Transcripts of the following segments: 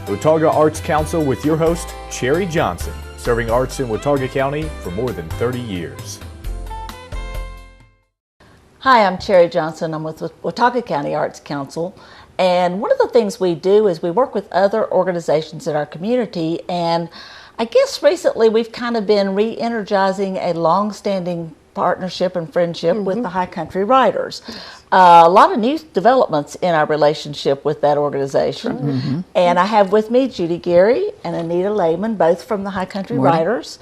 the Watauga Arts Council with your host, Cherry Johnson, serving arts in Watauga County for more than 30 years. Hi, I'm Cherry Johnson. I'm with Watauga County Arts Council. And one of the things we do is we work with other organizations in our community. And I guess recently we've kind of been re-energizing a long-standing partnership and friendship with the High Country Writers. A lot of new developments in our relationship with that organization. And I have with me Judy Gary and Anita Lehman, both from the High Country Writers.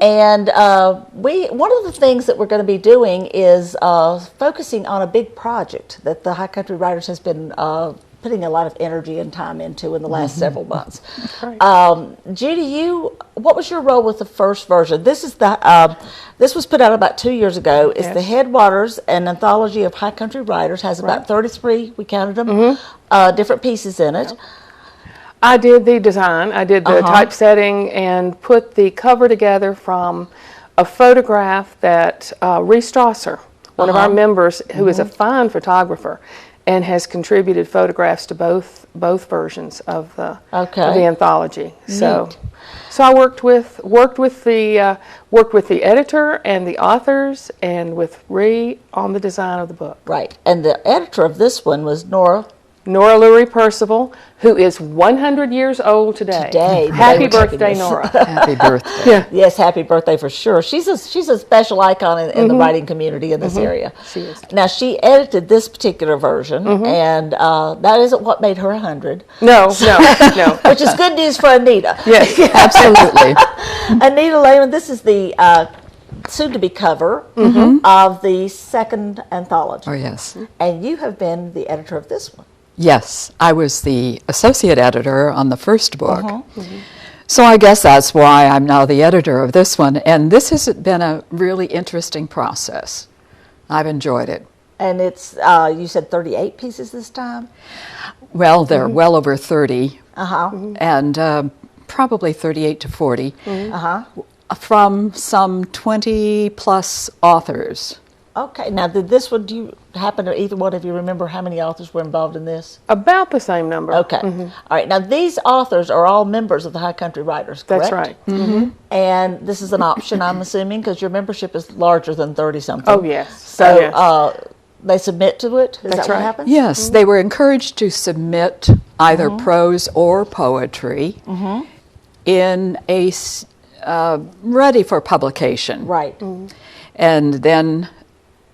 And one of the things that we're going to be doing is focusing on a big project that the High Country Writers has been putting a lot of energy and time into in the last several months. Judy, what was your role with the first version? This is this was put out about 2 years ago. It's the Headwaters, an anthology of High Country Writers. Has about 33, we counted them, different pieces in it. I did the design. I did the typesetting and put the cover together from a photograph that Reese Strasser, one of our members, who is a fine photographer, and has contributed photographs to both versions of the anthology. So I worked with the editor and the authors and with Ree on the design of the book. Right, and the editor of this one was Nora Lurie Percival, who is 100 years old today. Happy birthday, Nora. Happy birthday. Yes, happy birthday for sure. She's a special icon in the writing community in this area. She is. Now, she edited this particular version, and that isn't what made her 100. No. Which is good news for Anita. Yes, Absolutely. Anita Lehman, this is the soon-to-be cover of the second anthology. Oh, yes. And you have been the editor of this one. Yes, I was the associate editor on the first book. So I guess that's why I'm now the editor of this one. And this has been a really interesting process. I've enjoyed it. And it's, you said 38 pieces this time? Well, there are well over 30. And probably 38 to 40. From some 20 plus authors. Okay, now did this one, do you happen to, either one of you remember how many authors were involved in this? About the same number. Okay. All right, now these authors are all members of the High Country Writers, correct? That's right. And this is an option, I'm assuming, because your membership is larger than 30-something. Oh, yes. So they submit to it? Is That's that right. what happens? Yes, they were encouraged to submit either prose or poetry in a ready for publication. Right. And then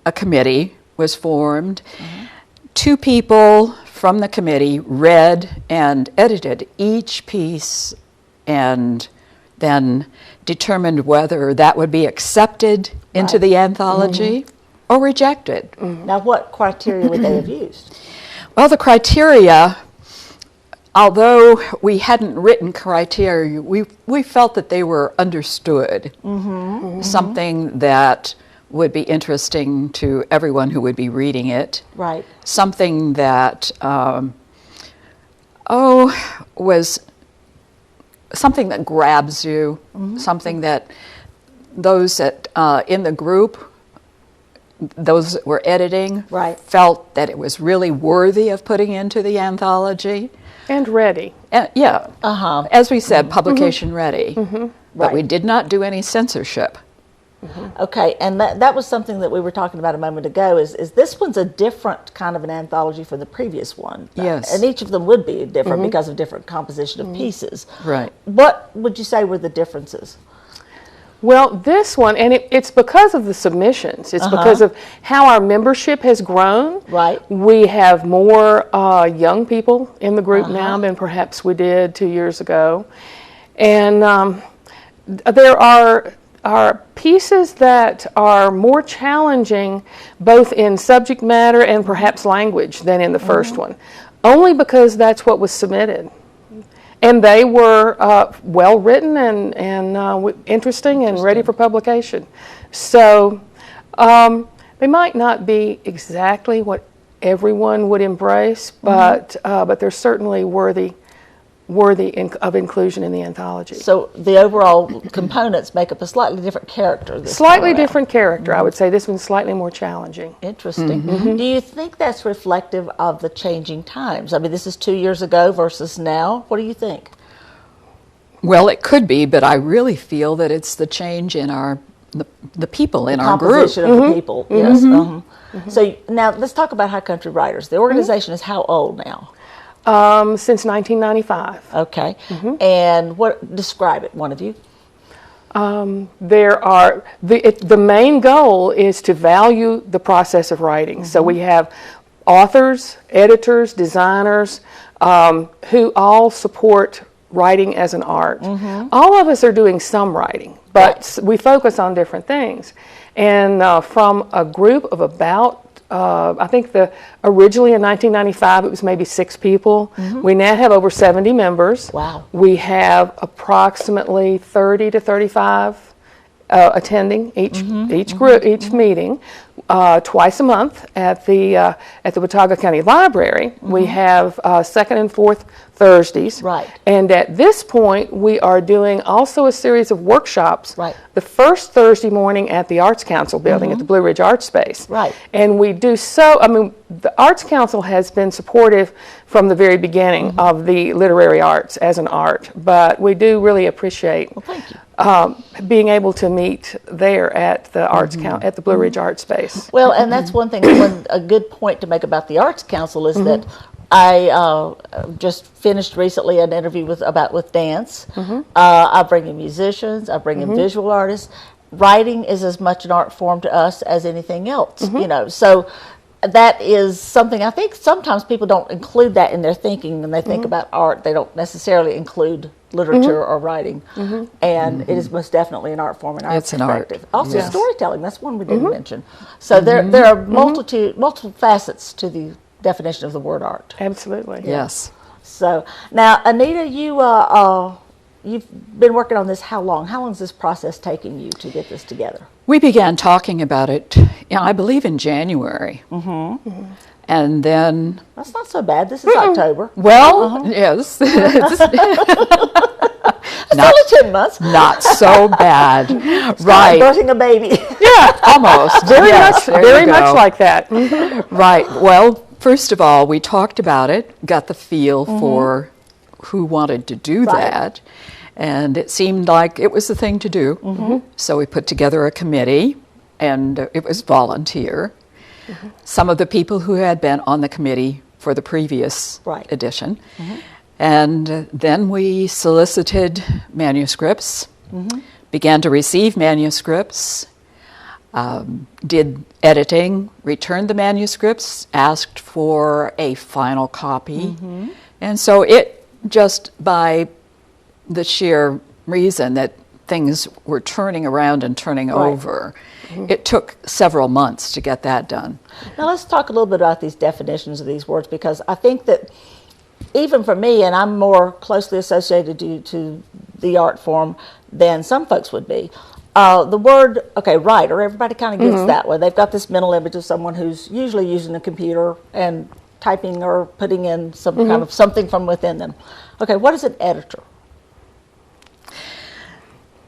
a committee was formed. 2 people from the committee read and edited each piece and then determined whether that would be accepted into the anthology or rejected. Now what criteria would they have used? Well, the criteria, although we hadn't written criteria, we felt that they were understood. Something that would be interesting to everyone who would be reading it. Right. Something that, was something that grabs you, something that those that in the group, those that were editing, felt that it was really worthy of putting into the anthology. And ready. As we said, publication ready. But we did not do any censorship. Okay, and that was something that we were talking about a moment ago, is this one's a different kind of an anthology from the previous one. Yes. And each of them would be different because of different composition of pieces. Right. What would you say were the differences? Well, this one, and it's because of the submissions. It's because of how our membership has grown. Right. We have more young people in the group now than perhaps we did 2 years ago. And there are pieces that are more challenging both in subject matter and perhaps language than in the first one, only because that's what was submitted. And they were well written and interesting and ready for publication. So they might not be exactly what everyone would embrace, but they're certainly worthy worthy of inclusion in the anthology. So the overall components make up a slightly different character this time Slightly around. different character. I would say this one's slightly more challenging. Interesting. Do you think that's reflective of the changing times? I mean, this is 2 years ago versus now. What do you think? Well, it could be, but I really feel that it's the change in the people in our group. Composition of the people, yes. So now let's talk about High Country Writers. The organization is how old now? Since 1995. Okay. And describe it, one of you. There are, the main goal is to value the process of writing. So we have authors, editors, designers, who all support writing as an art. All of us are doing some writing, but we focus on different things. And from a group of about, I think originally in 1995 it was maybe 6 people. We now have over 70 members. Wow. We have approximately 30 to 35 attending each group, each meeting, twice a month at the Watauga County Library. We have second and fourth Thursdays. Right. And at this point, we are doing also a series of workshops. Right. The first Thursday morning at the Arts Council building at the Blue Ridge Art Space. Right. And we do the Arts Council has been supportive from the very beginning of the literary arts as an art, but we do really appreciate Thank you. being able to meet there at the Arts at the Blue Ridge Art Space. Well, and that's one thing, a good point to make about the Arts Council is that I just finished recently an interview with dance. I bring in musicians, I bring in visual artists. Writing is as much an art form to us as anything else, you know. So that is something I think sometimes people don't include that in their thinking when they think about art. They don't necessarily include literature or writing, and it is most definitely an art form in our perspective. Also, storytelling. That's one we didn't mention. So there are multiple facets to the definition of the word art. Absolutely. Yes. So now, Anita, you've been working on this how long? How long is this process taking you to get this together? We began talking about it, I believe, in January. And then... That's not so bad. This is October. Well, yes. It's only 10 months. Not so bad. Right. Birthing a baby. Yeah, almost. Very Yes, much like that. Right. Well, first of all, we talked about it, got the feel for who wanted to do that, and it seemed like it was the thing to do. So we put together a committee, and it was volunteer. Some of the people who had been on the committee for the previous edition. And then we solicited manuscripts, began to receive manuscripts, did editing, returned the manuscripts, asked for a final copy. And so it just by the sheer reason that things were turning around and turning over, it took several months to get that done. Now let's talk a little bit about these definitions of these words, because I think that even for me, and I'm more closely associated to the art form than some folks would be, the word, writer, everybody kind of gets that way. They've got this mental image of someone who's usually using a computer and typing or putting in some kind of something from within them. Okay, what is an editor?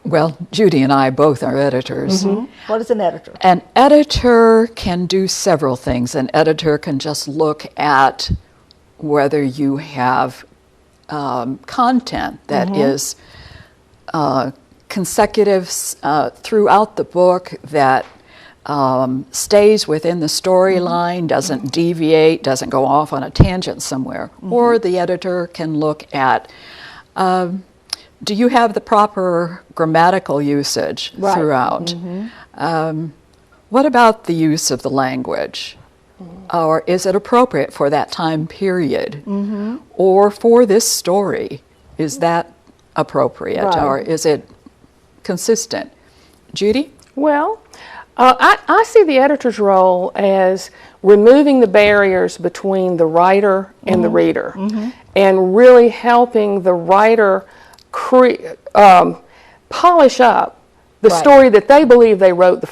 Well, Judy and I both are editors. What is an editor? An editor can do several things. An editor can just look at whether you have content that is consecutive throughout the book, that stays within the storyline, doesn't deviate, doesn't go off on a tangent somewhere. Or the editor can look at, do you have the proper grammatical usage throughout? What about the use of the language? Or is it appropriate for that time period? Or for this story? Is that appropriate? Or is it consistent? Judy? Well, I see the editor's role as removing the barriers between the writer and the reader, and really helping the writer polish up the story that they believe they wrote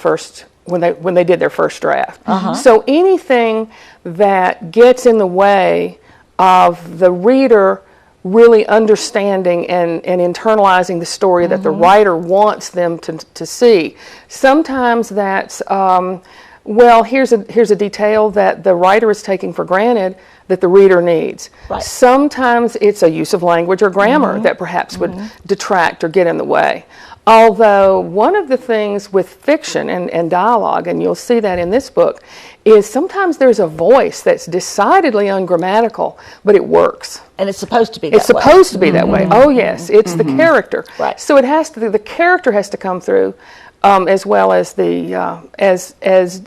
when they did their first draft. So anything that gets in the way of the reader really understanding and internalizing the story that the writer wants them to see. Sometimes that's, well, here's a detail that the writer is taking for granted that the reader needs. Right. Sometimes it's a use of language or grammar that perhaps would detract or get in the way. Although one of the things with fiction and dialogue, and you'll see that in this book, is sometimes there's a voice that's decidedly ungrammatical, but it works. And it's supposed to be that way. It's supposed to be that way. Oh yes, it's the character. Right. So it has to. The character has to come through, as well as the as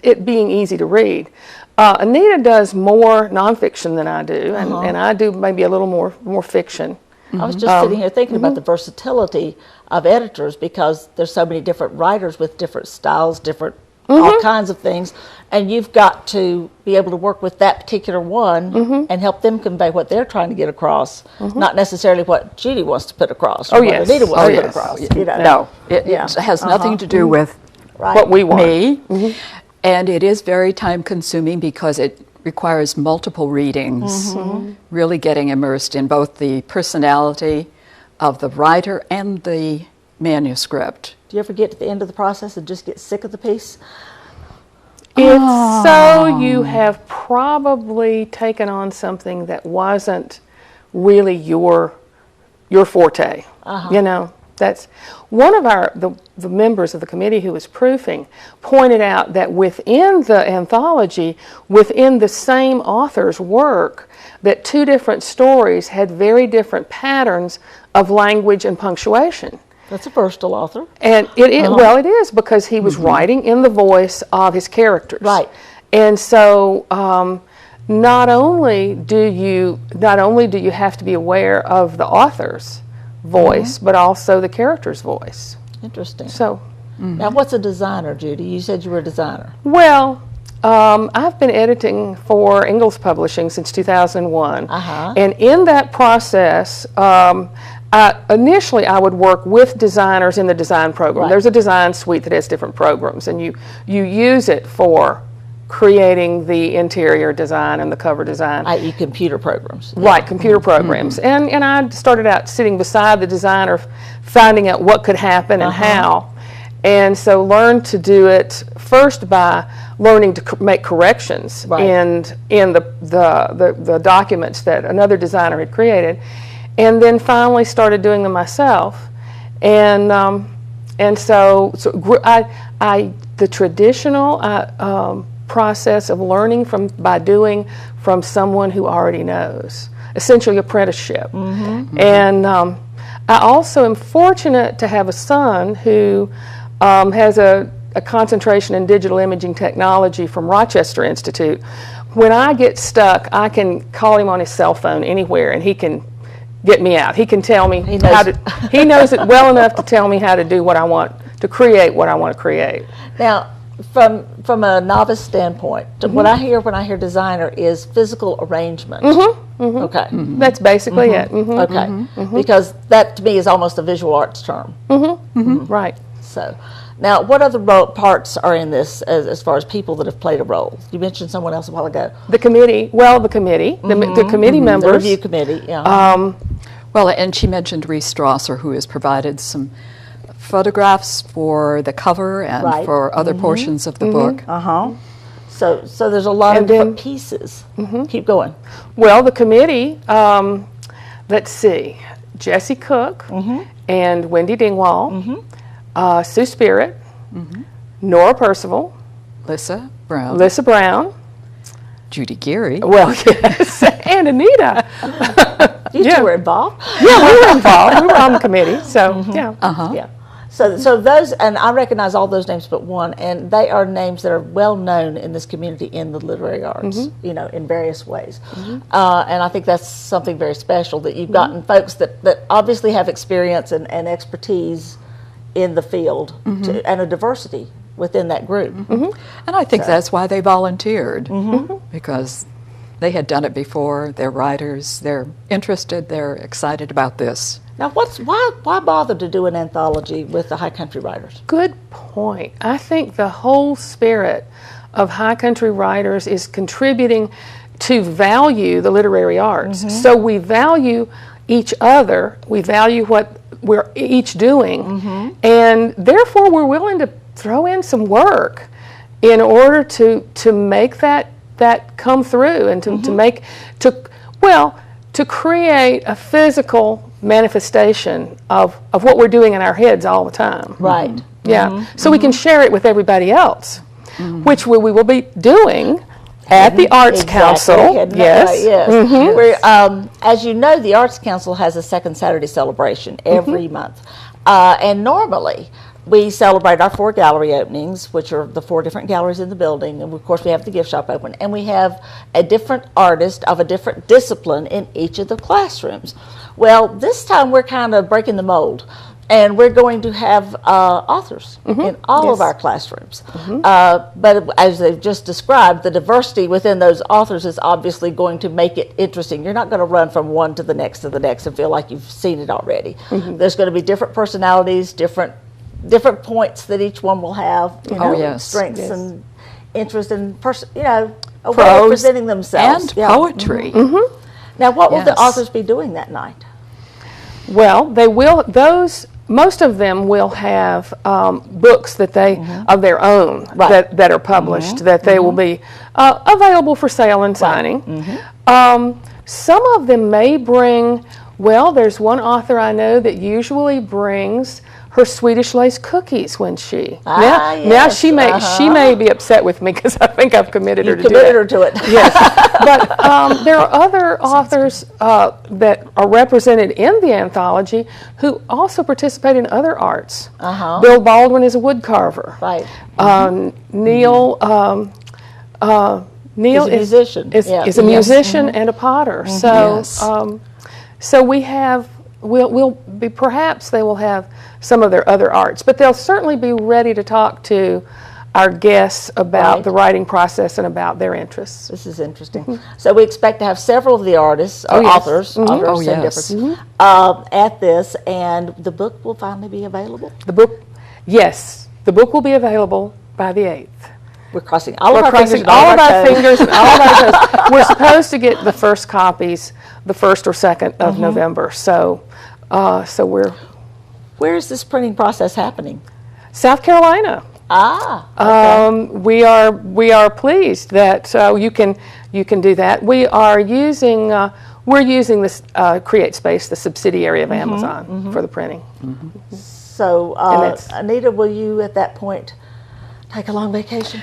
it being easy to read. Anita does more nonfiction than I do, and I do maybe a little more fiction. I was just sitting here thinking about the versatility of editors, because there's so many different writers with different styles, different all kinds of things, and you've got to be able to work with that particular one and help them convey what they're trying to get across, not necessarily what Judy wants to put across or what Anita wants to put across. You know? No, it has nothing to do with what we want. me, and it is very time consuming because it requires multiple readings, really getting immersed in both the personality of the writer and the manuscript. Do you ever get to the end of the process and just get sick of the piece? If so, you have probably taken on something that wasn't really your forte. You know, that's one of the members of the committee who was proofing pointed out that within the anthology, within the same author's work, that two different stories had very different patterns of language and punctuation. That's a versatile author. And well, it is, because he was writing in the voice of his characters. Right. And so not only do you have to be aware of the author's voice, but also the character's voice. Interesting. So now, what's a designer, Judy? You said you were a designer. well, I've been editing for Ingalls Publishing since 2001. And in that process, initially I would work with designers in the design program. Right. There's a design suite that has different programs, and you use it for creating the interior design and the cover design. I.e. computer programs. Right, computer programs. And I started out sitting beside the designer, finding out what could happen and how. And so learned to do it first by learning to make corrections in the documents that another designer had created, and then finally started doing them myself. And so the traditional process of learning by doing from someone who already knows, essentially apprenticeship. And I also am fortunate to have a son who has a concentration in digital imaging technology from Rochester Institute. When I get stuck, I can call him on his cell phone anywhere, and he can get me out. He can tell me how to. He knows it well enough to tell me how to do what I want, to create what I want to create. Now, from a novice standpoint, what I hear when I hear designer is physical arrangement. Okay. That's basically it. Okay. Because that to me is almost a visual arts term. Right. So, now what other parts are in this as far as people that have played a role? You mentioned someone else a while ago. The committee. Well, the committee members. The review committee. Yeah. Well, and she mentioned Reese Strasser, who has provided some photographs for the cover and for other portions of the book. So there's a lot of different pieces. Keep going. Well, the committee, let's see, Jessie Cook and Wendy Dingwall, Sue Spirit, Nora Percival, Lissa Brown, Judy Geary. Well, yes, and Anita. You two were involved. Yeah, we were involved. We were on the committee, so yeah. So those, and I recognize all those names but one, and they are names that are well known in this community in the literary arts, you know, in various ways. And I think that's something very special, that you've gotten folks that obviously have experience and expertise in the field and a diversity within that group. And I think that's why they volunteered, because they had done it before. They're writers, they're interested, they're excited about this. Now, why bother to do an anthology with the High Country writers? Good point. I think the whole spirit of High Country writers is contributing to value the literary arts. So we value each other. We value what we're each doing, and therefore we're willing to throw in some work in order to make that come through, and to create a physical manifestation of what we're doing in our heads all the time. Right. Yeah. So we can share it with everybody else, which we will be doing at the Arts Council. Yes. We're, as you know, the Arts Council has a second Saturday celebration every month. And normally we celebrate our 4 gallery openings, which are the 4 different galleries in the building. And of course, we have the gift shop open. And we have a different artist of a different discipline in each of the classrooms. Well, this time we're kind of breaking the mold. And we're going to have authors in all of our classrooms. But as they've just described, the diversity within those authors is obviously going to make it interesting. You're not going to run from one to the next and feel like you've seen it already. There's going to be different personalities, different points that each one will have, strengths and interest and a way of presenting themselves. And poetry. Now, what will the authors be doing that night? Well, they will. Most of them will have books that they of their own that are published that they will be available for sale and signing. Some of them may bring. Well, there's one author I know that usually brings her Swedish lace cookies when she. Now she may be upset with me because I think I've committed her to it. Yes, but there are other authors that are represented in the anthology who also participate in other arts. Bill Baldwin is a wood carver. Right. Neil Is a musician. Is a musician and a potter. So we have. We'll be, perhaps they will have some of their other arts, but they'll certainly be ready to talk to our guests about the writing process and about their interests. This is interesting. So we expect to have several of the artists, authors, at this, and the book will finally be available? The book will be available by the 8th. We're crossing all of our fingers and all of our fingers and all of our toes. We're supposed to get the first copies the 1st or 2nd of November. So we're. Where is this printing process happening? South Carolina. Okay. We are pleased that you can do that. We're using this CreateSpace, the subsidiary of Amazon, for the printing. So, Anita, will you at that point take a long vacation?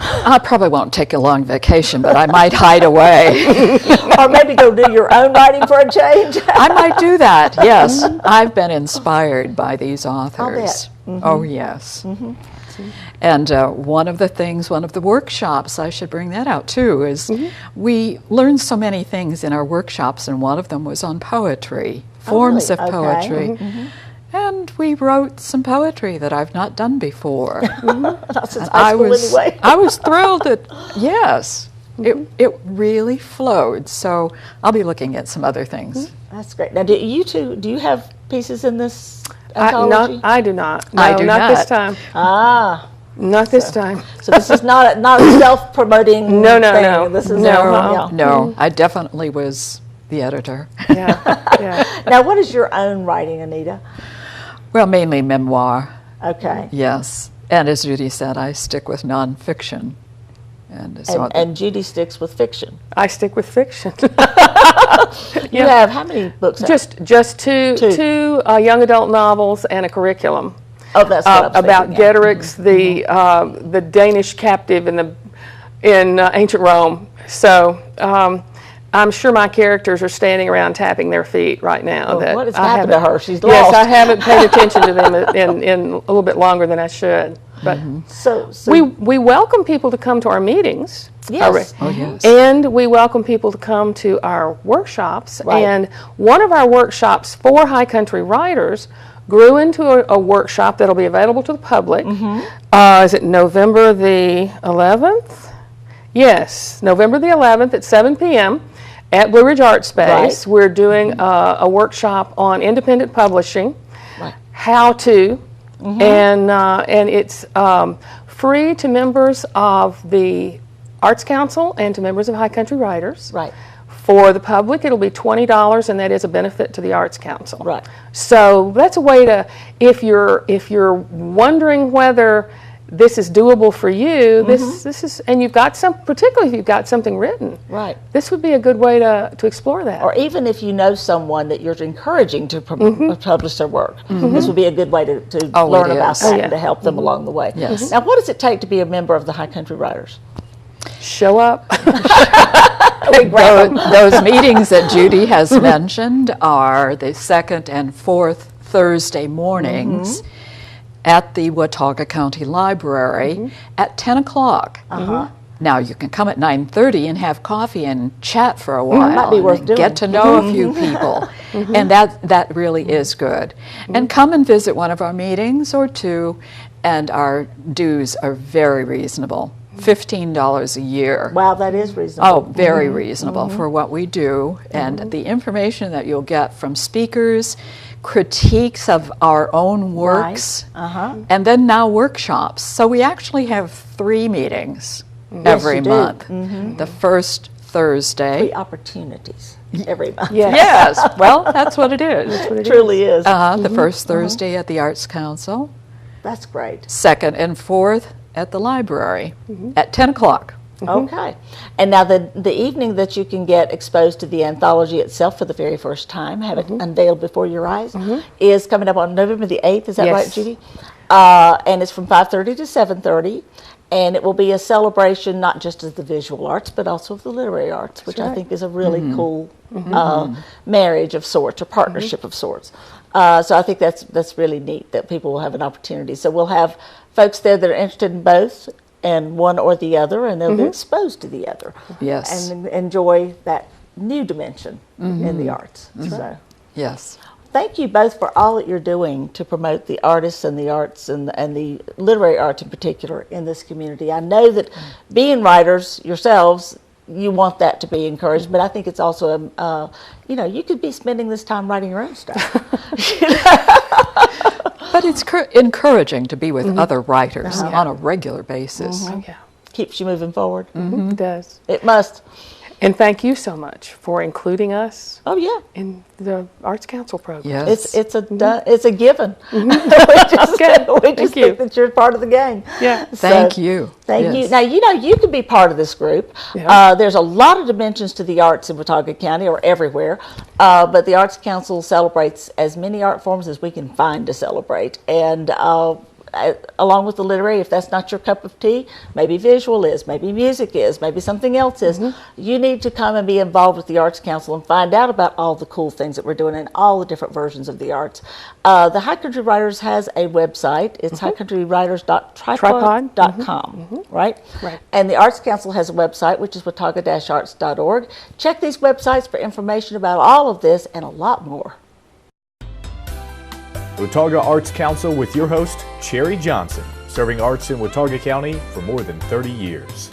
I probably won't take a long vacation, but I might hide away. Or maybe go do your own writing for a change. I might do that, yes. I've been inspired by these authors. Oh, yes. And one of the workshops, I should bring that out too, is we learned so many things in our workshops, and one of them was on poetry, forms of poetry. And we wrote some poetry that I've not done before. Not since high school anyway. I was thrilled that, yes, it really flowed. So I'll be looking at some other things. That's great. Now, do you have pieces in this anthology? I do not. No, I do not. This time. Not this time. So this is not a self-promoting thing. No. This is No, I definitely was the editor. Now, what is your own writing, Anita? Well, mainly memoir. Okay. Yes. And as Judy said, I stick with nonfiction. And Judy sticks with fiction. I stick with fiction. You have how many books? Just two young adult novels and a curriculum. Oh, that's what I was about thinking, Getterix, the Danish captive in ancient Rome. So I'm sure my characters are standing around tapping their feet right now. What has happened to her? She's lost. Yes, I haven't paid attention to them in a little bit longer than I should. But so we welcome people to come to our meetings. Yes. And we welcome people to come to our workshops. Right. And one of our workshops for high country writers grew into a workshop that'll be available to the public. Is it November the 11th? Yes, November the 11th at 7 p.m. at Blue Ridge Art Space. Right. We're doing a workshop on independent publishing, how to, and it's free to members of the Arts Council and to members of High Country Writers. Right. For the public, it'll be $20, and that is a benefit to the Arts Council. Right. So that's a way to, if you're wondering whether this is doable for you, this is, and you've got some, particularly if you've got something written. Right. This would be a good way to explore that. Or even if you know someone that you're encouraging to publish their work, this would be a good way to learn about that and to help them along the way. Yes. Now, what does it take to be a member of the High Country Writers? Show up. Those meetings that Judy has mentioned are the second and fourth Thursday mornings at the Watauga County Library at 10 o'clock. Now, you can come at 9:30 and have coffee and chat for a while. Might be worth and doing. Get to know a few people. And that really is good. And come and visit one of our meetings or two, and our dues are very reasonable. $15 a year. Wow, that is reasonable. Oh, very reasonable for what we do. And the information that you'll get from speakers, critiques of our own works, and then now workshops. So we actually have 3 meetings every you do. month. The first Thursday. 3 opportunities every month. Yes, well, that's what it is. It truly is. The first Thursday at the Arts Council, That's great. second and fourth at the library at 10 o'clock. Okay. And now the evening that you can get exposed to the anthology itself for the very first time, have it unveiled before your eyes, is coming up on November the 8th. Is that right, Judy? And it's from 5:30 to 7:30. And it will be a celebration not just of the visual arts, but also of the literary arts, which I think is a really cool marriage of sorts, or partnership of sorts. So I think that's really neat that people will have an opportunity. So we'll have folks there that are interested in both, and one or the other, and they'll be exposed to the other. Yes. And enjoy that new dimension in the arts. So. Yes. Thank you both for all that you're doing to promote the artists and the arts and the literary arts in particular in this community. I know that being writers yourselves, you want that to be encouraged, but I think it's also, you could be spending this time writing your own stuff. But it's encouraging to be with other writers on a regular basis. Keeps you moving forward. It does. It must. And thank you so much for including us Oh yeah. in the Arts Council program. Yes. It's a given. we just Thank you. think that you're part of the gang. Yeah. Thank you. Thank you. Yes. Now, you can be part of this group. Yeah. There's a lot of dimensions to the arts in Watauga County, or everywhere, but the Arts Council celebrates as many art forms as we can find to celebrate. And along with the literary, if that's not your cup of tea, maybe visual is, maybe music is, maybe something else is. You need to come and be involved with the Arts Council and find out about all the cool things that we're doing and all the different versions of the arts. The High Country Writers has a website. It's highcountrywriters.tripod.com, right? Right. And the Arts Council has a website, which is watauga-arts.org. Check these websites for information about all of this and a lot more. Watauga Arts Council with your host, Cherry Johnson, serving arts in Watauga County for more than 30 years.